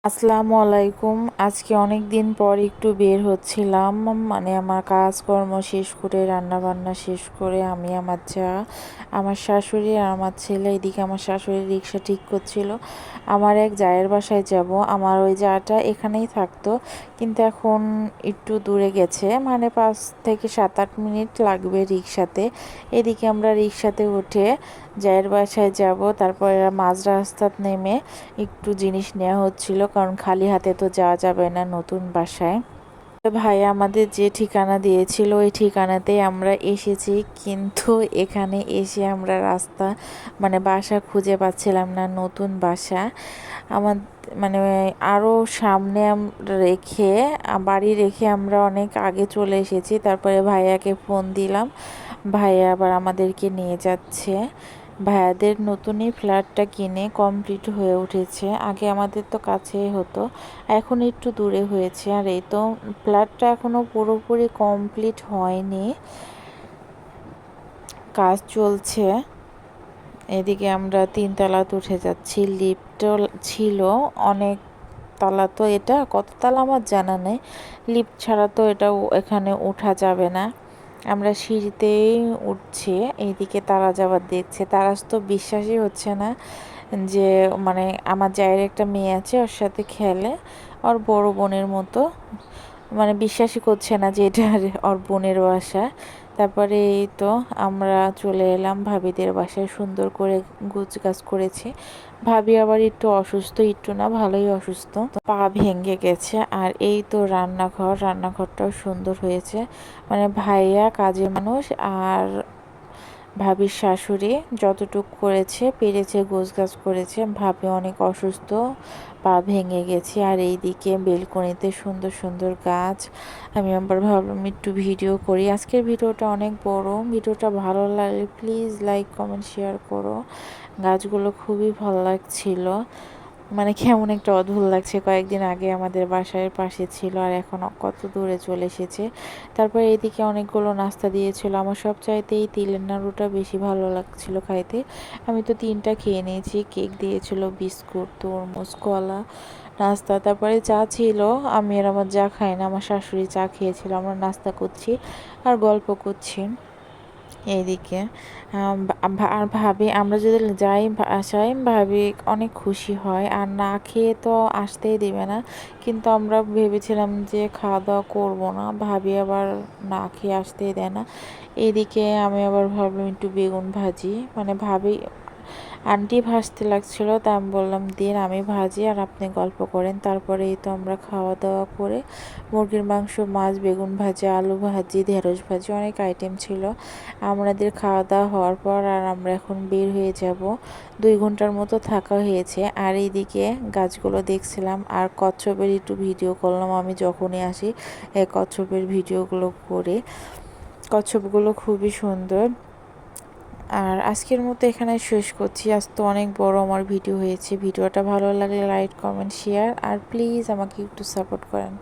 আসসালামু আলাইকুম। আজকে অনেক দিন পর একটু বের হচ্ছিলাম। মানে আমার কাজকর্ম শেষ করে রান্নাবান্না শেষ করে আমি আমার যা আমার শাশুড়ি আর আমার ছেলে, এদিকে আমার শাশুড়ি রিক্সা ঠিক করছিল। আমার এক জায়ের বাসায় যাব। আমার ওই জাটা এখানেই থাকতো, কিন্তু এখন একটু দূরে গেছে, মানে 5 থেকে 7-8 মিনিট লাগবে রিক্সাতে। এদিকে আমরা রিক্সাতে উঠে জায়ের বাসায় যাব, তারপরে মাঝ রাস্তায় নেমে একটু জিনিস নেওয়া হচ্ছিল, কারণ খালি হাতে তো যাওয়া যাবে না নতুন বাসায়। তো ভাই আমাদের যে ঠিকানা দিয়েছিল ওই ঠিকানাতেই আমরা এসেছি, কিন্তু এখানে এসে আমরা রাস্তা মানে বাসা খুঁজে পাচ্ছিলাম না, নতুন বাসা। আমার মানে আরও সামনে রেখে বাড়ি রেখে আমরা অনেক আগে চলে এসেছি। তারপরে ভাইয়াকে ফোন দিলাম, ভাইয়া আবার আমাদেরকে নিয়ে যাচ্ছে। ভাইয়াদের নতুনই ফ্ল্যাটটা কিনে কমপ্লিট হয়ে উঠেছে। আগে আমাদের তো কাছেই হতো, এখন একটু দূরে হয়েছে। আর এই তো ফ্ল্যাটটা এখনও পুরোপুরি কমপ্লিট হয়নি, কাজ চলছে। এদিকে আমরা 3 তলাতে উঠে যাচ্ছি, লিফটও ছিল অনেক তালা। তো এটা কত তালা আমার জানা নেই, লিফট ছাড়া তো এটা এখানে ওঠা যাবে না। আমরা সিঁড়িতেই উঠছি, এইদিকে তারা যাবার দেখছে। তারা তো বিশ্বাসই হচ্ছে না যে মানে আমার জায়ের একটা মেয়ে আছে, ওর সাথে খেলে, ওর বড় বোনের মতো। মানে বিশ্বাসই করছে না যে এটা ওর বোনের বাসা। তারপরে এই তো আমরা চলে এলাম ভাবিদের বাসায়, সুন্দর করে গাছ করেছি। ভাবি আবার একটু অসুস্থ, একটু না ভালোই অসুস্থ, পা ভেঙে গেছে। আর এই তো রান্নাঘরটাও সুন্দর হয়েছে। মানে ভাইয়া কাজের মানুষ আর ভাবির শাশুড়ি যতটুক করেছে পেরেছে গোছগাছ করেছে। ভাবি অনেক অসুস্থ, পা ভেঙে গেছে। আর এইদিকে বেলকনিতে সুন্দর সুন্দর গাছ। আমি আবার ভাবলাম একটু ভিডিও করি। আজকের ভিডিওটা অনেক বড়, ভিডিওটা ভালো লাগলে প্লিজ লাইক কমেন্ট শেয়ার করো। গাছগুলো খুবই ভালো লাগছিল, মানে কেমন একটা অদ্ভুত লাগছে, কয়েকদিন আগে আমাদের বাসার পাশে ছিল আর এখন কত দূরে চলে এসেছে। তারপর এইদিকে অনেকগুলো নাস্তা দিয়েছিল। আমার সবচাইতে এই তিলের নাড়ুটা বেশি ভালো লাগছিল খাইতে। আমি তো 3টা খেয়ে নিয়েছি। কেক দিয়েছিল, বিস্কুট, তরমুজ, কলা, নাস্তা। তারপরে চা ছিল। আমি আর আমার যা খাই না, আমার শাশুড়ি চা খেয়েছিল। আমরা নাস্তা করছি আর গল্প করছি এইদিকে। আর ভাবি আমরা যদি যাই বাসায়, ভাবি অনেক খুশি হয় আর না খেয়ে তো আসতেই দেবে না। কিন্তু আমরা ভেবেছিলাম যে খাওয়া দাওয়া করবো না, ভাবি আবার না খেয়ে আসতেই দেয় না। এদিকে আমি আবার ভাবলাম একটু বেগুন ভাজি, মানে ভাবি আন্টি ভাজতে লাগছিল, তা আমি বললাম দিন আমি ভাজি আর আপনি গল্প করেন। তারপরে এই তো আমরা খাওয়া দাওয়া করে মুরগির মাংস, মাছ, বেগুন ভাজি, আলু ভাজি, ঢেঁড়স ভাজি, অনেক আইটেম ছিল। আমাদের খাওয়া দাওয়া হওয়ার পর আর আমরা এখন বের হয়ে যাব। 2 ঘন্টার মতো থাকা হয়েছে। আর এইদিকে গাছগুলো দেখছিলাম আর কচ্ছপের একটু ভিডিও করলাম। আমি যখনই আসি এই কচ্ছপের ভিডিওগুলো করে। কচ্ছপগুলো খুবই সুন্দর। আর আজকের মতো এখানে শেষ করছি। আজ তো অনেক বড় আমার ভিডিও হয়েছে। ভিডিওটা ভালো লাগলে লাইক কমেন্ট শেয়ার আর প্লিজ আমাকে একটু সাপোর্ট করেন।